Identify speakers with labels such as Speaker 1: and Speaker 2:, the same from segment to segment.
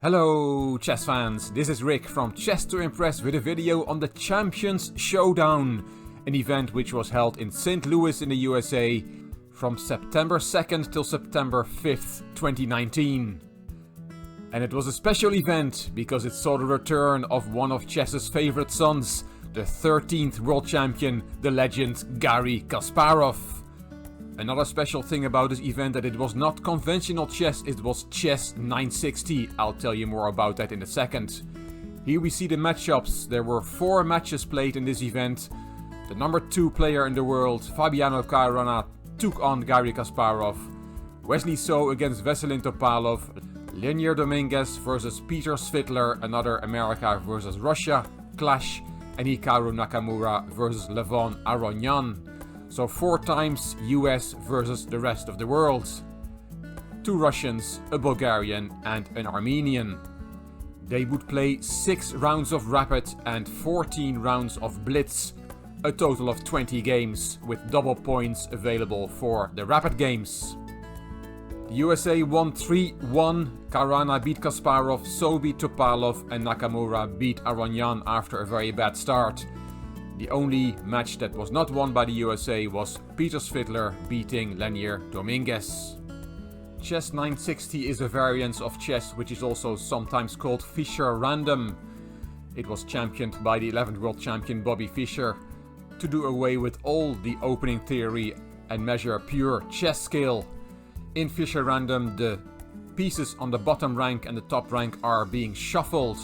Speaker 1: Hello chess fans, this is Rick from Chess to Impress with a video on the Champions Showdown, an event which was held in St. Louis in the USA from September 2nd till September 5th, 2019. And it was a special event because it saw the return of one of chess's favorite sons, the 13th world champion, the legend Garry Kasparov. Another special thing about this event that it was not conventional chess, it was chess 960. I'll tell you more about that in a second. Here we see the matchups. There were 4 matches played in this event. The number 2 player in the world, Fabiano Caruana, took on Garry Kasparov. Wesley So against Veselin Topalov. Leonid Dominguez versus Peter Svidler, another America versus Russia clash. And Hikaru Nakamura versus Levon Aronian. So 4 times US versus the rest of the world. 2 Russians, a Bulgarian and an Armenian. They would play 6 rounds of Rapid and 14 rounds of Blitz. A total of 20 games with double points available for the Rapid games. The USA won 3-1. Caruana beat Kasparov, So beat Topalov and Nakamura beat Aronian after a very bad start. The only match that was not won by the USA was Peter Svidler beating Leonid Dominguez. Chess 960 is a variant of chess which is also sometimes called Fischer Random. It was championed by the 11th world champion Bobby Fischer to do away with all the opening theory and measure pure chess skill. In Fischer Random, the pieces on the bottom rank and the top rank are being shuffled.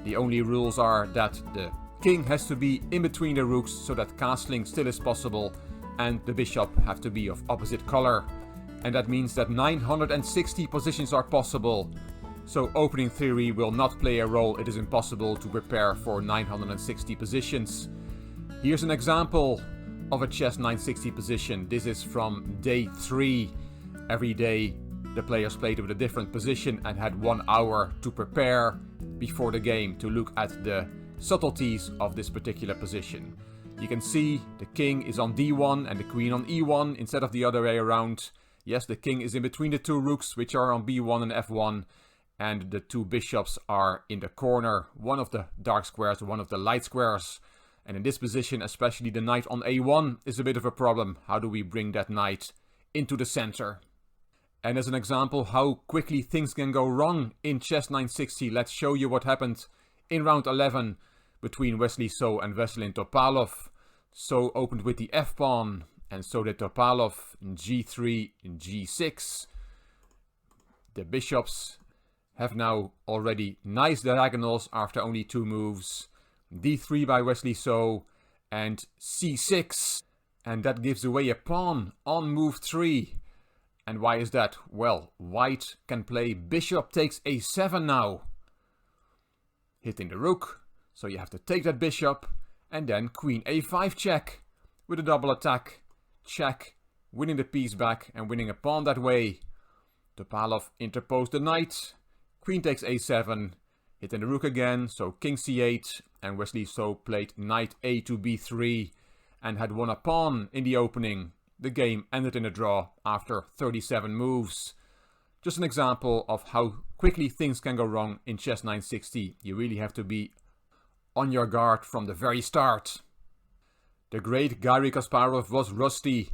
Speaker 1: The only rules are that the king has to be in between the rooks so that castling still is possible, and the bishop have to be of opposite color. And that means that 960 positions are possible. So opening theory will not play a role, it is impossible to prepare for 960 positions. Here's an example of a chess 960 position. This is from day 3. Every day the players played with a different position and had 1 hour to prepare before the game to look at the subtleties of this particular position. You can see the king is on d1 and the queen on e1 instead of the other way around. Yes, the king is in between the 2 rooks which are on b1 and f1, and the 2 bishops are in the corner, one of the dark squares, one of the light squares. And in this position, especially the knight on a1 is a bit of a problem. How do we bring that knight into the center? And as an example how quickly things can go wrong in chess 960, let's show you what happened in round 11 between Wesley So and Veselin Topalov. So opened with the f-pawn, and so did Topalov, g3, g6. The bishops have now already nice diagonals after only 2 moves. d3 by Wesley So, and c6. And that gives away a pawn on move 3. And why is that? Well, white can play bishop takes a7 now. Hitting the rook. So you have to take that bishop, and then queen a5 check with a double attack, check, winning the piece back and winning a pawn that way. Topalov interposed the knight, queen takes a7, hitting the rook again, so king c8, and Wesley So played knight a to b3 and had won a pawn in the opening. The game ended in a draw after 37 moves. Just an example of how quickly things can go wrong in chess 960. You really have to be on your guard from the very start. The great Garry Kasparov was rusty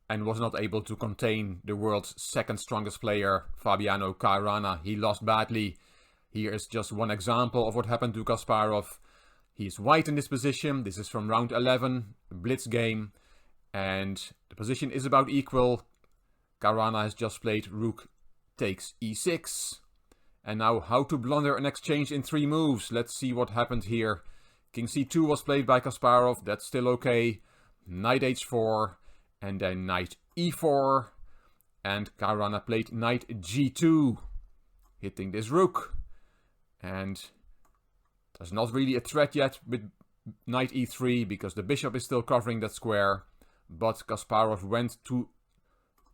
Speaker 1: and was not able to contain the world's 2nd strongest player, Fabiano Caruana. He lost badly. Here is just one example of what happened to Kasparov. He's white in this position. This is from round 11, Blitz Game, and the position is about equal. Caruana has just played rook takes e6. And now how to blunder an exchange in 3 moves. Let's see what happened here. King c2 was played by Kasparov, that's still okay. Knight h4, and then knight e4. And Caruana played knight g2, hitting this rook. And there's not really a threat yet with knight e3 because the bishop is still covering that square. But Kasparov went to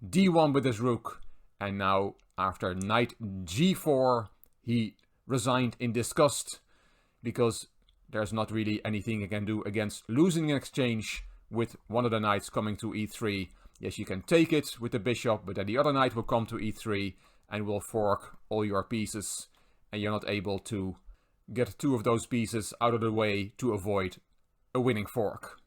Speaker 1: d1 with his rook. And now after knight g4, he resigned in disgust because there's not really anything he can do against losing an exchange with one of the knights coming to e3. Yes, you can take it with the bishop, but then the other knight will come to e3 and will fork all your pieces. and you're not able to get two of those pieces out of the way to avoid a winning fork.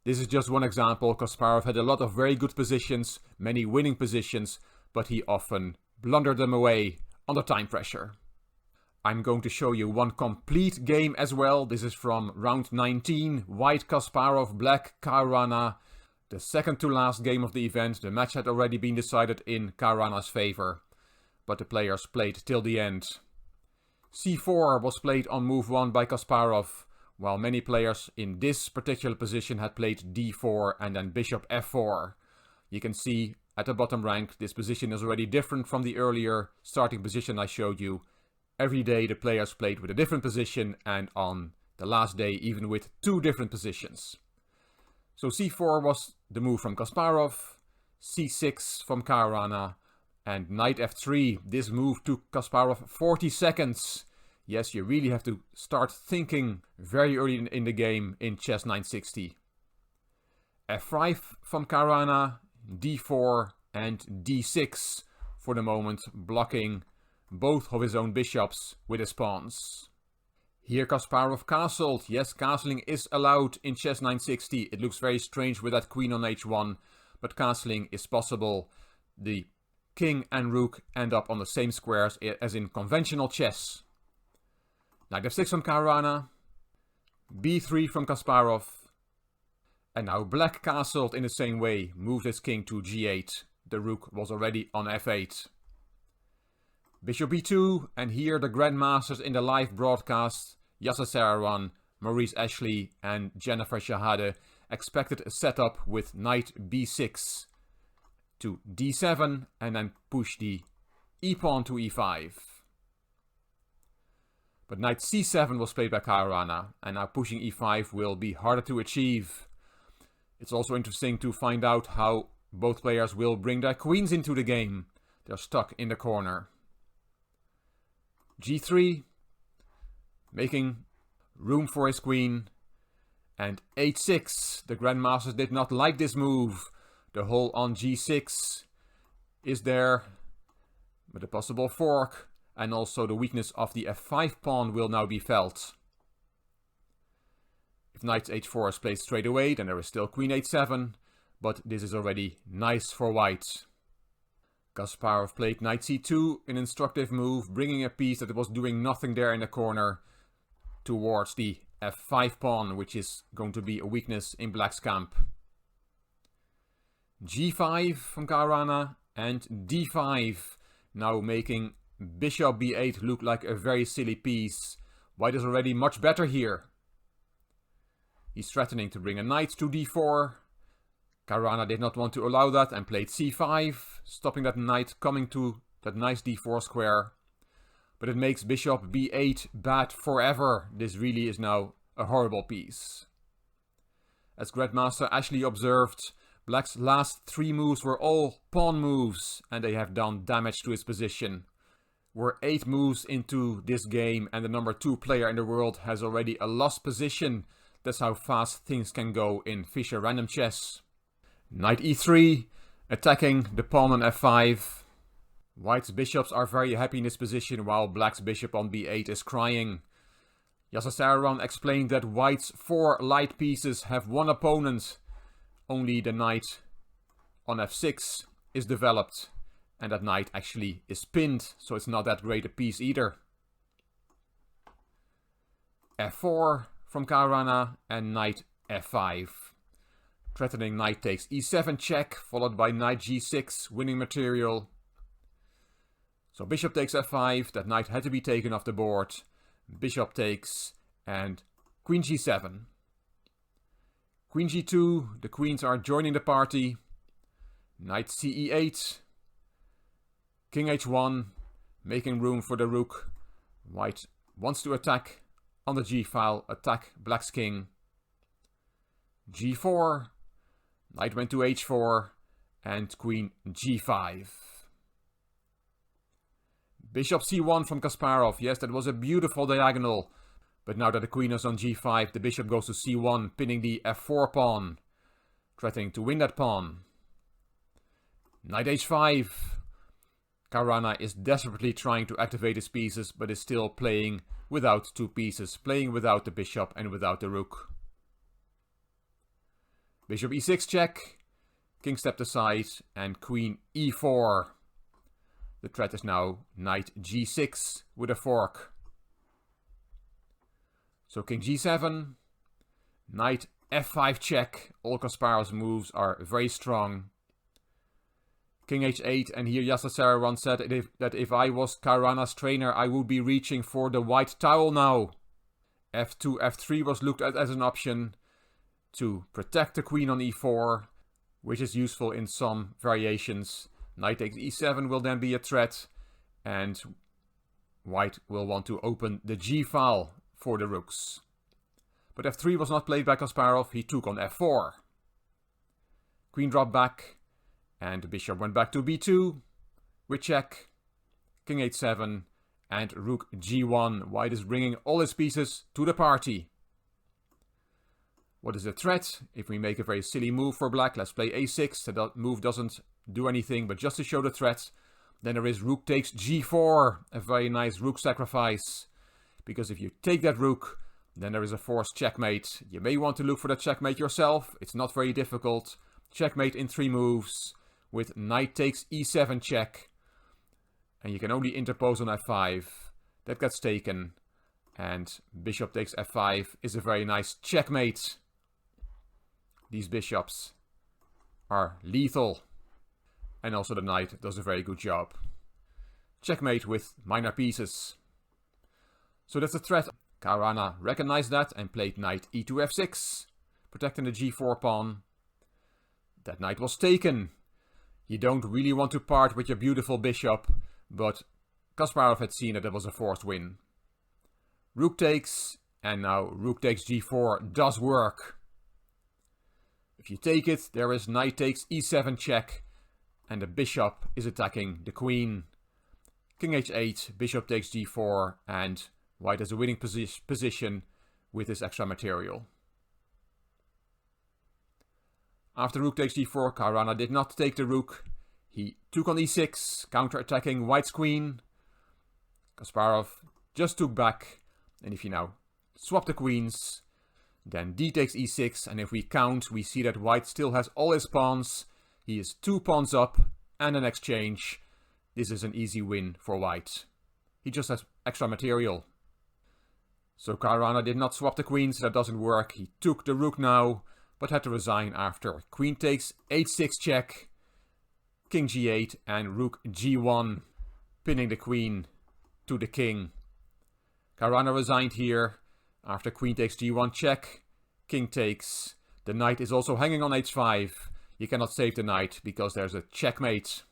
Speaker 1: This is just one example. Kasparov had a lot of very good positions, many winning positions, but he often blundered them away under time pressure. I'm going to show you one complete game as well. This is from round 19, white Kasparov, black Caruana. The second to last game of the event. The match had already been decided in Caruana's favor, but the players played till the end. c4 was played on move 1 by Kasparov, while many players in this particular position had played d4 and then bishop f4. You can see at the bottom rank this position is already different from the earlier starting position I showed you. Every day the players played with a different position, and on the last day even with two different positions. So c4 was the move from Kasparov, c6 from Caruana, and knight f3. This move took Kasparov 40 seconds. Yes, you really have to start thinking very early in the game in chess 960. f5 from Caruana, d4 and d6 for the moment, blocking both of his own bishops with his pawns. Here Kasparov castled. Yes, castling is allowed in chess 960. It looks very strange with that queen on h1, but castling is possible. The king and rook end up on the same squares as in conventional chess. Knight f6 from Caruana, b3 from Kasparov, and now black castled in the same way, moved his king to g8. The rook was already on f8. Bishop b2, and here the grandmasters in the live broadcast, Yasser Seirawan, Maurice Ashley and Jennifer Shahade, expected a setup with knight b6 to d7 and then push the e-pawn to e5. But knight c7 was played by Caruana, and now pushing e5 will be harder to achieve. It's also interesting to find out how both players will bring their queens into the game. They're stuck in the corner. g3, making room for his queen, and h6. The grandmasters did not like this move. The hole on g6 is there, with a possible fork, and also the weakness of the f5 pawn will now be felt. If knight h4 is played straight away, then there is still queen h7, but this is already nice for white. Kasparov played knight c2, an instructive move, bringing a piece that was doing nothing there in the corner towards the f5 pawn, which is going to be a weakness in black's camp. g5 from Caruana and d5, now making bishop b8 look like a very silly piece. White is already much better here. He's threatening to bring a knight to d4. Caruana did not want to allow that and played c5, stopping that knight coming to that nice d4 square. But it makes bishop b8 bad forever. This really is now a horrible piece. As Grandmaster Ashley observed, black's last three moves were all pawn moves, and they have done damage to his position. We're 8 moves into this game, and the number 2 player in the world has already a lost position. That's how fast things can go in Fischer Random chess. Knight e3, attacking the pawn on f5. White's bishops are very happy in this position, while black's bishop on b8 is crying. Yasser Seirawan explained that white's 4 light pieces have one opponent. Only the knight on f6 is developed, and that knight actually is pinned, so it's not that great a piece either. f4 from Caruana and knight f5. Threatening knight takes e7 check, followed by knight g6, winning material. So bishop takes f5, that knight had to be taken off the board. Bishop takes, and queen g7. Queen g2, the queens are joining the party. Knight ce8. King h1, making room for the rook. White wants to attack on the g-file, attack black's king. g4, knight went to h4, and queen g5. Bishop c1 from Kasparov. Yes, that was a beautiful diagonal. But now that the queen is on g5, the bishop goes to c1, pinning the f4 pawn. Threatening to win that pawn. Knight h5. Caruana is desperately trying to activate his pieces, but is still playing without 2 pieces, playing without the bishop and without the rook. Bishop e6 check, king stepped aside, and queen e4. The threat is now knight g6 with a fork. So king g7, knight f5 check. All Kasparov's moves are very strong. King h8, and here Yasser once said that if I was Caruana's trainer, I would be reaching for the white towel now. f2, f3 was looked at as an option to protect the queen on e4, which is useful in some variations. Knight takes e7 will then be a threat, and white will want to open the g file for the rooks. But f3 was not played by Kasparov, he took on f4. Queen dropped back, and the bishop went back to b2, with check, king h7, and rook g1. White is bringing all his pieces to the party. What is the threat? If we make a very silly move for black, let's play a6, that move doesn't do anything, but just to show the threat, then there is rook takes g4, a very nice rook sacrifice. Because if you take that rook, then there is a forced checkmate. You may want to look for the checkmate yourself, it's not very difficult. Checkmate in 3 moves, with knight takes e7 check. And you can only interpose on f5. That gets taken. And bishop takes f5 is a very nice checkmate. These bishops are lethal. And also the knight does a very good job. Checkmate with minor pieces. So that's a threat. Caruana recognized that and played knight e2 f6, protecting the g4 pawn. That knight was taken. You don't really want to part with your beautiful bishop, but Kasparov had seen that it was a forced win. Rook takes, and now rook takes g4 does work. If you take it, there is knight takes e7 check, and the bishop is attacking the queen. King h8, bishop takes g4, and white has a winning position with this extra material. After rook takes g4, Caruana did not take the rook. He took on e6, counter-attacking white's queen. Kasparov just took back, and if you now swap the queens, then d takes e6, and if we count, we see that white still has all his pawns. He is 2 pawns up, and an exchange. This is an easy win for white. He just has extra material. So Caruana did not swap the queens, that doesn't work. He took the rook now, but had to resign after. Queen takes h6 check, king g8, and rook g1, pinning the queen to the king. Caruana resigned here, after queen takes g1 check, king takes. The knight is also hanging on h5. You cannot save the knight, because there's a checkmate.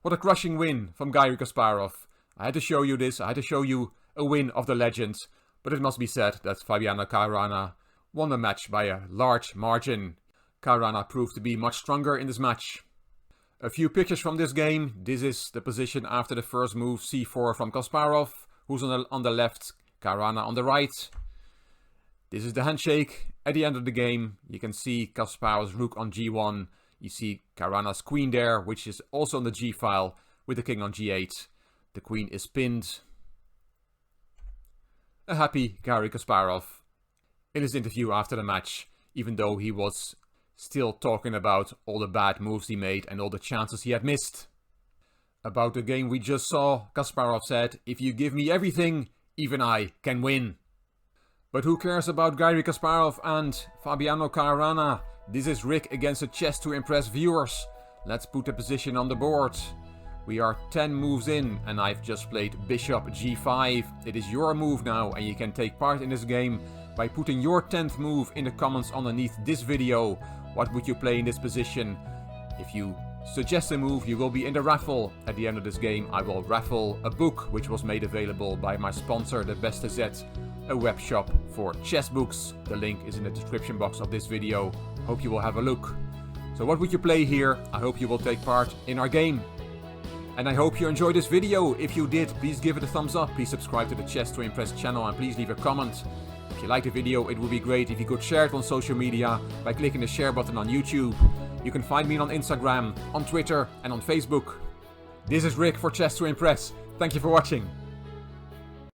Speaker 1: What a crushing win from Garry Kasparov. I had to show you this, I had to show you a win of the legend. But it must be said that Fabiano Caruana won the match by a large margin. Caruana proved to be much stronger in this match. A few pictures from this game. This is the position after the first move, c4 from Kasparov, who's on the left, Caruana on the right. This is the handshake. At the end of the game, you can see Kasparov's rook on g1. You see Caruana's queen there, which is also on the g file, with the king on g8. The queen is pinned. A happy Garry Kasparov in his interview after the match, even though he was still talking about all the bad moves he made and all the chances he had missed. About the game we just saw, Kasparov said, "If you give me everything, even I can win." But who cares about Garry Kasparov and Fabiano Caruana? This is Rick against the Chess to Impress viewers. Let's put the position on the board. We are 10 moves in, and I've just played bishop g5. It is your move now, and you can take part in this game by putting your 10th move in the comments underneath this video. What would you play in this position? If you suggest a move, you will be in the raffle. At the end of this game, I will raffle a book, which was made available by my sponsor, The Beste Zet, a web shop for chess books. The link is in the description box of this video. Hope you will have a look. So what would you play here? I hope you will take part in our game. And I hope you enjoyed this video. If you did, please give it a thumbs up. Please subscribe to the Chess to Impress channel and please leave a comment. If you liked the video, it would be great if you could share it on social media by clicking the share button on YouTube. You can find me on Instagram, on Twitter and on Facebook. This is Rick for Chess to Impress. Thank you for watching.